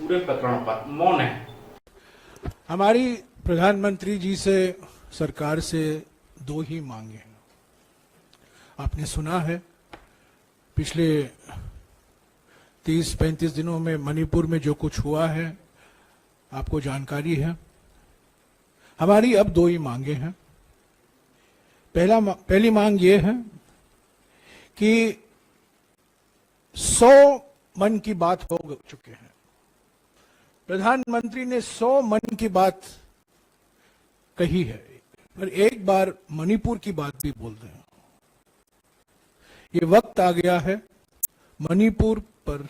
पूरे प्रकरण पर मौन है। हमारी प्रधानमंत्री जी से, सरकार से दो ही मांगे हैं। आपने सुना है पिछले 30-35 दिनों में मणिपुर में जो कुछ हुआ है, आपको जानकारी है। हमारी अब दो ही मांगे हैं। पहली मांग ये है कि 100 मन की बात हो चुके हैं। प्रधानमंत्री ने 100 मन की बात कही है, पर एक बार मणिपुर की बात भी बोल दें। ये वक्त आ गया है मणिपुर पर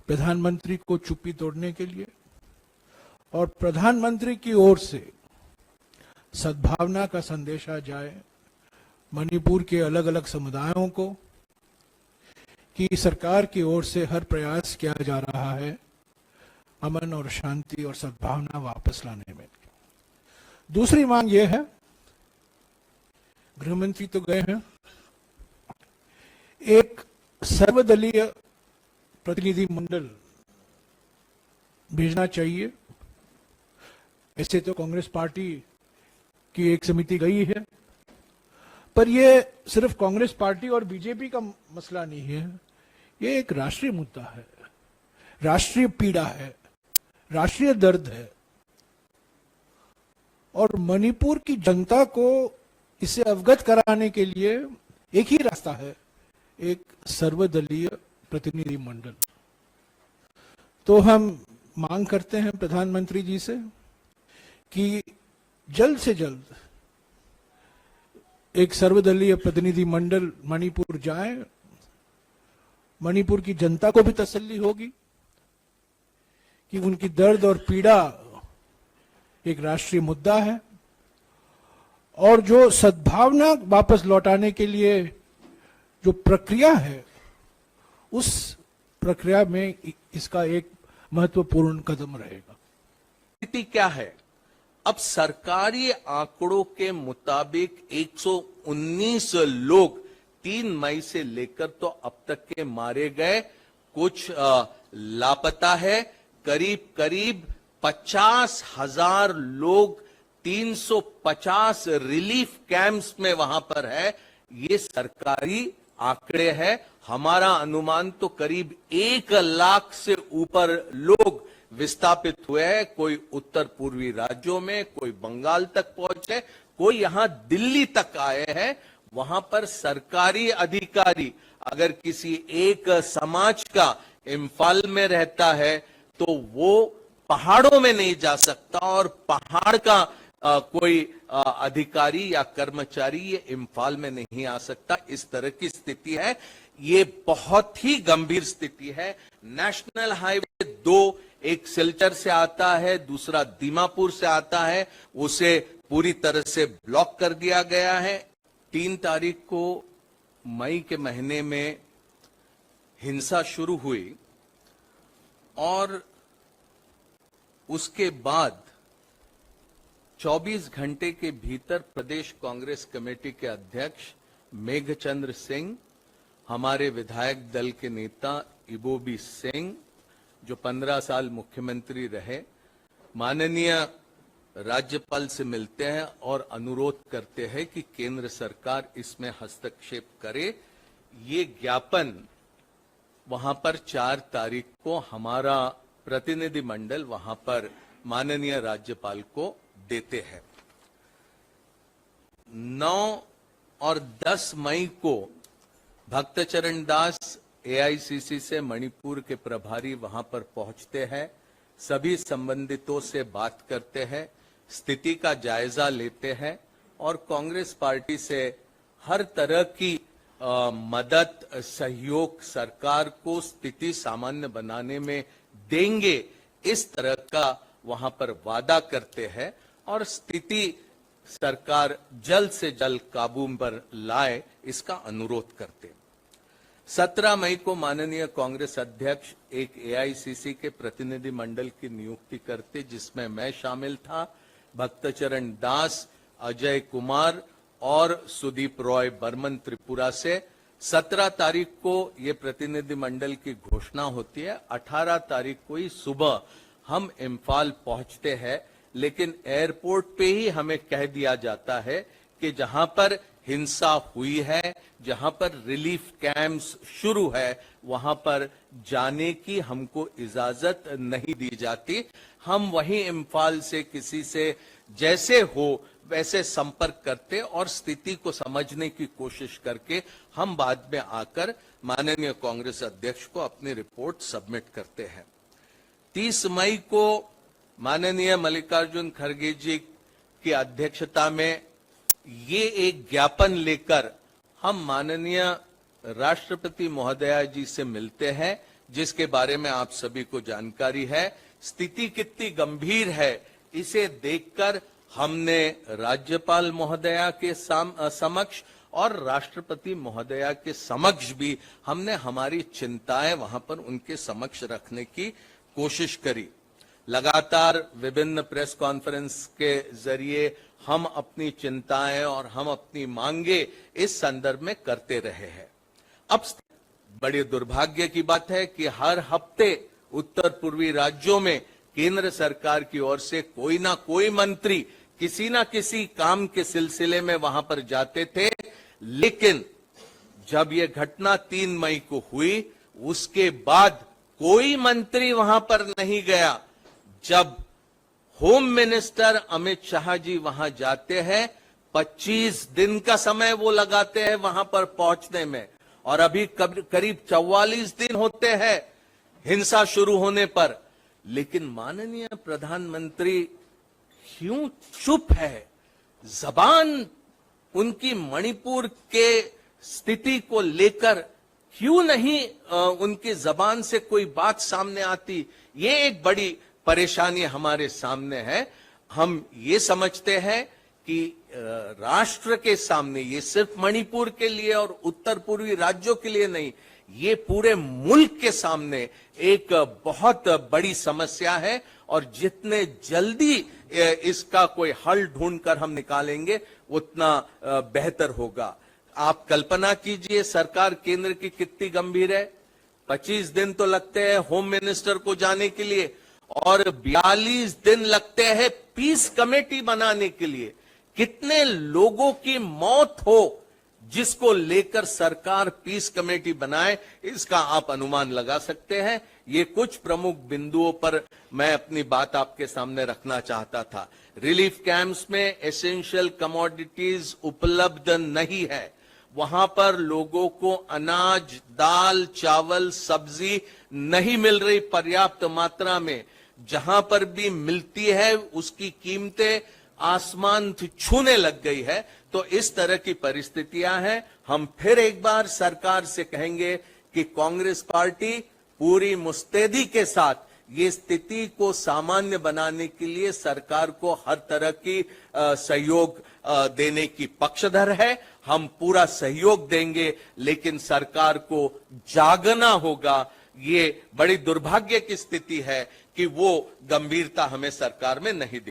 प्रधानमंत्री को चुप्पी तोड़ने के लिए, और प्रधानमंत्री की ओर से सद्भावना का संदेशा जाए मणिपुर के अलग अलग समुदायों को कि सरकार की ओर से हर प्रयास किया जा रहा है अमन और शांति और सद्भावना वापस लाने में। दूसरी मांग यह है, गृहमंत्री तो गए हैं, एक सर्वदलीय प्रतिनिधि मंडल भेजना चाहिए। ऐसे तो कांग्रेस पार्टी की एक समिति गई है, पर यह सिर्फ कांग्रेस पार्टी और बीजेपी का मसला नहीं है। यह एक राष्ट्रीय मुद्दा है, राष्ट्रीय पीड़ा है, राष्ट्रीय दर्द है, और मणिपुर की जनता को इसे अवगत कराने के लिए एक ही रास्ता है, एक सर्वदलीय प्रतिनिधि मंडल। तो हम मांग करते हैं प्रधानमंत्री जी से कि जल्द से जल्द एक सर्वदलीय प्रतिनिधि मंडल मणिपुर जाए। मणिपुर की जनता को भी तसल्ली होगी कि उनकी दर्द और पीड़ा एक राष्ट्रीय मुद्दा है, और जो सद्भावना वापस लौटाने के लिए जो प्रक्रिया है, उस प्रक्रिया में इसका एक महत्वपूर्ण कदम रहेगा। स्थिति क्या है? अब सरकारी आंकड़ों के मुताबिक 119 लोग 3 मई से लेकर तो अब तक के मारे गए, कुछ लापता है। करीब करीब 50,000 लोग 350 रिलीफ कैंप्स में वहां पर है। ये सरकारी आंकड़े हैं। हमारा अनुमान तो करीब 1 लाख से ऊपर लोग विस्थापित हुए हैं। कोई उत्तर पूर्वी राज्यों में, कोई बंगाल तक पहुंचे, कोई यहां दिल्ली तक आए हैं। वहां पर सरकारी अधिकारी अगर किसी एक समाज का इम्फाल में रहता है तो वो पहाड़ों में नहीं जा सकता, और पहाड़ का कोई अधिकारी या कर्मचारी ये इम्फाल में नहीं आ सकता। इस तरह की स्थिति है। ये बहुत ही गंभीर स्थिति है। नेशनल हाईवे 2 एक सिलचर से आता है, दूसरा दीमापुर से आता है, उसे पूरी तरह से ब्लॉक कर दिया गया है। 3 तारीख को मई के महीने में हिंसा शुरू हुई, और उसके बाद 24 घंटे के भीतर प्रदेश कांग्रेस कमेटी के अध्यक्ष मेघचंद्र सिंह, हमारे विधायक दल के नेता इबोबी सिंह, जो 15 साल मुख्यमंत्री रहे, माननीय राज्यपाल से मिलते हैं और अनुरोध करते हैं कि केंद्र सरकार इसमें हस्तक्षेप करे। ये ज्ञापन वहां पर 4 तारीख को हमारा प्रतिनिधि मंडल वहां पर माननीय राज्यपाल को देते हैं। 9 और 10 मई को भक्तचरण दास एआईसीसी से मणिपुर के प्रभारी वहां पर पहुंचते हैं, सभी संबंधितों से बात करते हैं, स्थिति का जायजा लेते हैं, और कांग्रेस पार्टी से हर तरह की मदद, सहयोग सरकार को स्थिति सामान्य बनाने में देंगे, इस तरह का वहां पर वादा करते हैं, और स्थिति सरकार जल्द से जल्द काबू पर लाए, इसका अनुरोध करते हैं। 17 मई को माननीय कांग्रेस अध्यक्ष एक एआईसीसी के प्रतिनिधि मंडल की नियुक्ति करते, जिसमें मैं शामिल था, भक्तचरण दास, अजय कुमार और सुदीप रॉय बर्मन त्रिपुरा से। 17 तारीख को ये प्रतिनिधि मंडल की घोषणा होती है। 18 तारीख को ही सुबह हम इम्फाल पहुंचते हैं, लेकिन एयरपोर्ट पे ही हमें कह दिया जाता है कि जहां पर हिंसा हुई है, जहां पर रिलीफ कैंप्स शुरू है, वहां पर जाने की हमको इजाजत नहीं दी जाती। हम वहीं इम्फाल से किसी से जैसे हो वैसे संपर्क करते और स्थिति को समझने की कोशिश करके हम बाद में आकर माननीय कांग्रेस अध्यक्ष को अपनी रिपोर्ट सबमिट करते हैं। 30 मई को माननीय मल्लिकार्जुन खड़गे जी की अध्यक्षता में ये एक ज्ञापन लेकर हम माननीय राष्ट्रपति महोदया जी से मिलते हैं, जिसके बारे में आप सभी को जानकारी है। स्थिति कितनी गंभीर है इसे देखकर हमने राज्यपाल महोदया के समक्ष और राष्ट्रपति महोदया के समक्ष भी हमने हमारी चिंताएं वहां पर उनके समक्ष रखने की कोशिश करी। लगातार विभिन्न प्रेस कॉन्फ्रेंस के जरिए हम अपनी चिंताएं और हम अपनी मांगे इस संदर्भ में करते रहे हैं। अब बड़े दुर्भाग्य की बात है कि हर हफ्ते उत्तर पूर्वी राज्यों में केंद्र सरकार की ओर से कोई ना कोई मंत्री किसी ना किसी काम के सिलसिले में वहां पर जाते थे, लेकिन जब यह घटना 3 मई को हुई उसके बाद कोई मंत्री वहां पर नहीं गया। जब होम मिनिस्टर अमित शाह जी वहां जाते हैं 25 दिन का समय वो लगाते हैं वहां पर पहुंचने में, और अभी करीब 44 दिन होते हैं हिंसा शुरू होने पर, लेकिन माननीय प्रधानमंत्री क्यों चुप है? जबान उनकी मणिपुर के स्थिति को लेकर क्यों नहीं उनकी जबान से कोई बात सामने आती? ये एक बड़ी परेशानी हमारे सामने है। हम ये समझते हैं कि राष्ट्र के सामने, ये सिर्फ मणिपुर के लिए और उत्तर पूर्वी राज्यों के लिए नहीं, ये पूरे मुल्क के सामने एक बहुत बड़ी समस्या है, और जितने जल्दी इसका कोई हल ढूंढकर हम निकालेंगे उतना बेहतर होगा। आप कल्पना कीजिए सरकार केंद्र की कितनी गंभीर है। 25 दिन तो लगते हैं होम मिनिस्टर को जाने के लिए और 42 दिन लगते हैं पीस कमेटी बनाने के लिए। कितने लोगों की मौत हो जिसको लेकर सरकार पीस कमेटी बनाए, इसका आप अनुमान लगा सकते हैं। ये कुछ प्रमुख बिंदुओं पर मैं अपनी बात आपके सामने रखना चाहता था। रिलीफ कैंप्स में एसेंशियल कमोडिटीज उपलब्ध नहीं है। वहां पर लोगों को अनाज, दाल, चावल, सब्जी नहीं मिल रही पर्याप्त मात्रा में। जहां पर भी मिलती है उसकी कीमतें आसमान छूने लग गई है। तो इस तरह की परिस्थितियां हैं। हम फिर एक बार सरकार से कहेंगे कि कांग्रेस पार्टी पूरी मुस्तैदी के साथ ये स्थिति को सामान्य बनाने के लिए सरकार को हर तरह की सहयोग देने की पक्षधर है। हम पूरा सहयोग देंगे, लेकिन सरकार को जागना होगा। ये बड़ी दुर्भाग्य की स्थिति है कि वो गंभीरता हमें सरकार में नहीं दी।